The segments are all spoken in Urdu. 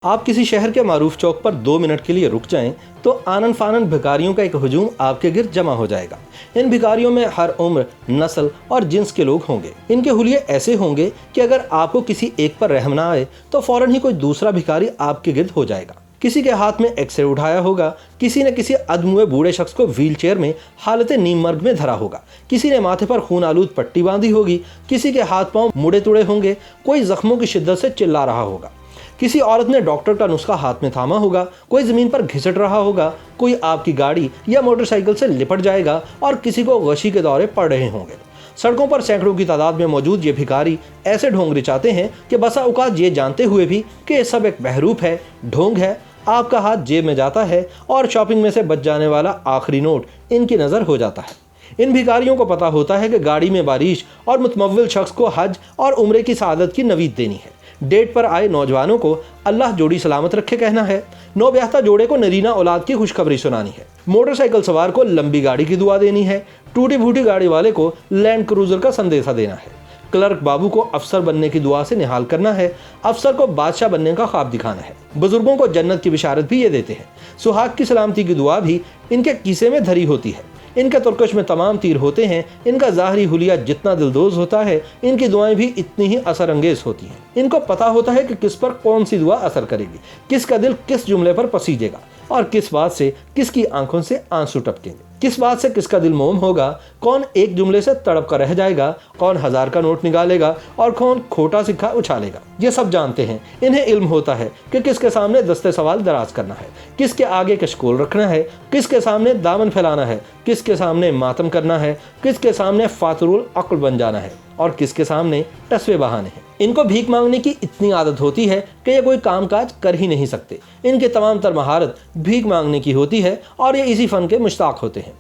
آپ کسی شہر کے معروف چوک پر 2 منٹ کے لیے رک جائیں تو آنن فانن بھکاریوں کا ایک ہجوم آپ کے گرد جمع ہو جائے گا۔ ان بھکاریوں میں ہر عمر، نسل اور جنس کے لوگ ہوں گے۔ ان کے حلیے ایسے ہوں گے کہ اگر آپ کو کسی ایک پر رحم نہ آئے تو فوراً ہی کوئی دوسرا بھکاری آپ کے گرد ہو جائے گا۔ کسی کے ہاتھ میں ایکس رے اٹھایا ہوگا، کسی نے کسی ادم ہوئے بوڑھے شخص کو ویل چیئر میں حالت نیم مرگ میں دھرا ہوگا، کسی نے ماتھے پر خون آلود پٹی باندھی ہوگی، کسی کے ہاتھ پاؤں مڑے توڑے ہوں گے، کوئی زخموں کی شدت سے چلا رہا ہوگا، کسی عورت نے ڈاکٹر کا نسخہ ہاتھ میں تھاما ہوگا، کوئی زمین پر گھسٹ رہا ہوگا، کوئی آپ کی گاڑی یا موٹر سائیکل سے لپٹ جائے گا اور کسی کو غشی کے دورے پڑ رہے ہوں گے۔ سڑکوں پر سینکڑوں کی تعداد میں موجود یہ بھکاری ایسے ڈھونگ رچاتے ہیں کہ بسا اوقات یہ جانتے ہوئے بھی کہ یہ سب ایک بہروپ ہے، ڈھونگ ہے، آپ کا ہاتھ جیب میں جاتا ہے اور شاپنگ میں سے بچ جانے والا آخری نوٹ ان کی نظر ہو جاتا ہے۔ ان بھکاریوں کو پتا ہوتا ہے کہ گاڑی میں بارش اور متمول شخص کو حج اور عمرے کی سعادت کی نوید دینی ہے، ڈیٹ پر آئے نوجوانوں کو اللہ جوڑی سلامت رکھے کہنا ہے، نوبیاہتا جوڑے کو نرینہ اولاد کی خوشخبری سنانی ہے، موٹر سائیکل سوار کو لمبی گاڑی کی دعا دینی ہے، ٹوٹی پھوٹی گاڑی والے کو لینڈ کروزر کا سندیشہ دینا ہے، کلرک بابو کو افسر بننے کی دعا سے نہال کرنا ہے، افسر کو بادشاہ بننے کا خواب دکھانا ہے، بزرگوں کو جنت کی بشارت بھی یہ دیتے ہیں، سہاگ کی سلامتی کی دعا بھی ان کے کیسے میں دھری ہوتی ہے، ان کے ترکش میں تمام تیر ہوتے ہیں، ان کا ظاہری حلیہ جتنا دلدوز ہوتا ہے ان کی دعائیں بھی اتنی ہی اثر انگیز ہوتی ہیں۔ ان کو پتا ہوتا ہے کہ کس پر کون سی دعا اثر کرے گی، کس کا دل کس جملے پر پسیجے گا اور کس بات سے کس کی آنکھوں سے آنسو ٹپکیں گے، کس بات سے کس کا دل موم ہوگا، کون ایک جملے سے تڑپ کر رہ جائے گا، کون 1000 کا نوٹ نکالے گا اور کون کھوٹا سکہ اچھالے گا۔ یہ سب جانتے ہیں، انہیں علم ہوتا ہے کہ کس کے سامنے دستے سوال دراز کرنا ہے، کس کے آگے کشکول رکھنا ہے، کس کے سامنے دامن پھیلانا ہے، کس کے سامنے ماتم کرنا ہے، کس کے سامنے فاتر العقل بن جانا ہے اور کس کے سامنے ٹسوے بہانے ہیں۔ ان کو بھیک مانگنے کی اتنی عادت ہوتی ہے کہ یہ کوئی کام کاج کر ہی نہیں سکتے۔ ان کے تمام تر مہارت بھیک مانگنے کی ہوتی ہے اور یہ اسی فن کے مشتاق ہوتے ہیں۔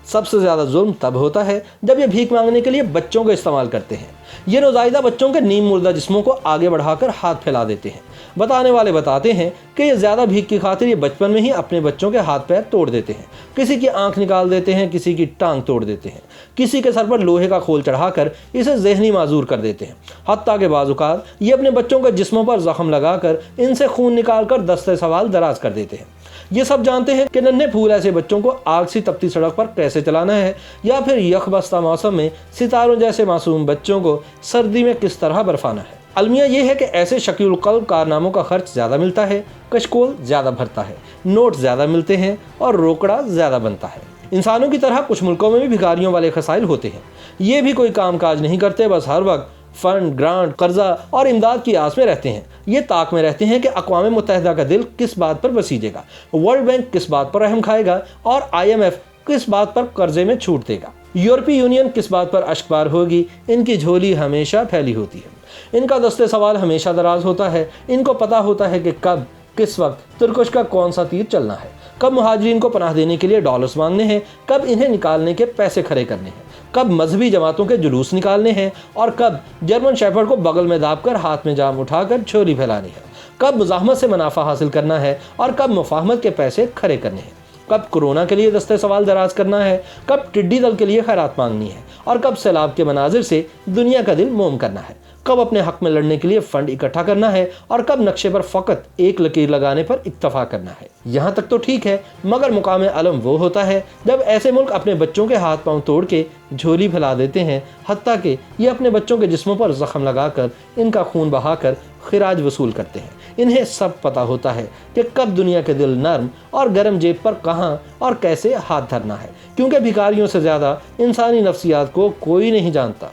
سب سے زیادہ ظلم تب ہوتا ہے جب یہ بھیک مانگنے کے لیے بچوں کو استعمال کرتے ہیں۔ یہ نوزائیدہ بچوں کے نیم مردہ جسموں کو آگے بڑھا کر ہاتھ پھیلا دیتے ہیں۔ بتانے والے بتاتے ہیں کہ یہ زیادہ بھیک کی خاطر یہ بچپن میں ہی اپنے بچوں کے ہاتھ پیر توڑ دیتے ہیں، کسی کی آنکھ نکال دیتے ہیں، کسی کی ٹانگ توڑ دیتے ہیں، کسی کے سر پر لوہے کا کھول چڑھا کر اسے ذہنی معذور کر دیتے ہیں، حتیٰ کہ بعض اوقات یہ اپنے بچوں کے جسموں پر زخم لگا کر ان سے خون نکال کر دستے سوال دراز کر دیتے ہیں۔ یہ سب جانتے ہیں کہ ننھے پھول ایسے بچوں کو آگ سی تپتی سڑک پر کیسے چلانا ہے یا پھر یخ بستہ موسم میں ستاروں جیسے معصوم بچوں کو سردی میں کس طرح برفانا ہے۔ المیہ یہ ہے کہ ایسے شکیل القلب کارناموں کا خرچ زیادہ ملتا ہے، کشکول زیادہ بھرتا ہے، نوٹ زیادہ ملتے ہیں اور روکڑا زیادہ بنتا ہے۔ انسانوں کی طرح کچھ ملکوں میں بھی بھکاریوں والے خسائل ہوتے ہیں۔ یہ بھی کوئی کام کاج نہیں کرتے، بس ہر وقت فنڈ، گرانٹ، قرضہ اور امداد کی آس میں رہتے ہیں۔ یہ طاق میں رہتے ہیں کہ اقوام متحدہ کا دل کس بات پر بسیجے گا، ورلڈ بینک کس بات پر رحم کھائے گا اور IMF کس بات پر قرضے میں چھوٹ دے گا، یورپی یونین کس بات پر اشکبار ہوگی۔ ان کی جھولی ہمیشہ پھیلی ہوتی ہے، ان کا دستے سوال ہمیشہ دراز ہوتا ہے۔ ان کو پتا ہوتا ہے کہ کب، کس وقت ترکش کا کون سا تیر چلنا ہے، کب مہاجرین کو پناہ دینے کے لیے ڈالرز مانگنے ہیں، کب انہیں نکالنے کے پیسے کھڑے کرنے ہیں، کب مذہبی جماعتوں کے جلوس نکالنے ہیں اور کب جرمن شیپرڈ کو بغل میں داب کر ہاتھ میں جام اٹھا کر چھوری پھیلانی ہے، کب مزاحمت سے منافع حاصل کرنا ہے اور کب مفاہمت کے پیسے کھڑے کرنے ہیں، کب کورونا کے لیے دستے سوال دراز کرنا ہے، کب ٹڈی دل کے لیے خیرات مانگنی ہے اور کب سیلاب کے مناظر سے دنیا کا دل موم کرنا ہے، کب اپنے حق میں لڑنے کے لیے فنڈ اکٹھا کرنا ہے اور کب نقشے پر فقط ایک لکیر لگانے پر اکتفا کرنا ہے۔ یہاں تک تو ٹھیک ہے، مگر مقام علم وہ ہوتا ہے جب ایسے ملک اپنے بچوں کے ہاتھ پاؤں توڑ کے جھولی پھیلا دیتے ہیں، حتیٰ کہ یہ اپنے بچوں کے جسموں پر زخم لگا کر ان کا خون بہا کر خراج وصول کرتے ہیں۔ انہیں سب پتا ہوتا ہے کہ کب دنیا کے دل نرم اور گرم جیب پر کہاں اور کیسے ہاتھ دھرنا ہے، کیونکہ بھکاریوں سے زیادہ انسانی نفسیات کو کوئی نہیں جانتا۔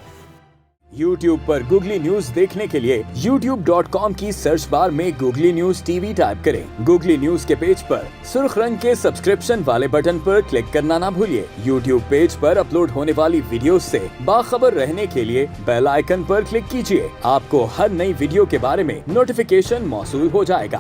YouTube پر گوگلی نیوز دیکھنے کے لیے youtube.com کی سرچ بار میں گوگلی نیوز TV ٹائپ کریں۔ گوگلی نیوز کے پیج پر سرخ رنگ کے سبسکرپشن والے بٹن پر کلک کرنا نہ بھولیے۔ YouTube پیج پر اپلوڈ ہونے والی ویڈیوز سے باخبر رہنے کے لیے بیل آئیکن پر کلک کیجیے۔ آپ کو ہر نئی ویڈیو کے بارے میں نوٹیفیکیشن موصول ہو جائے گا۔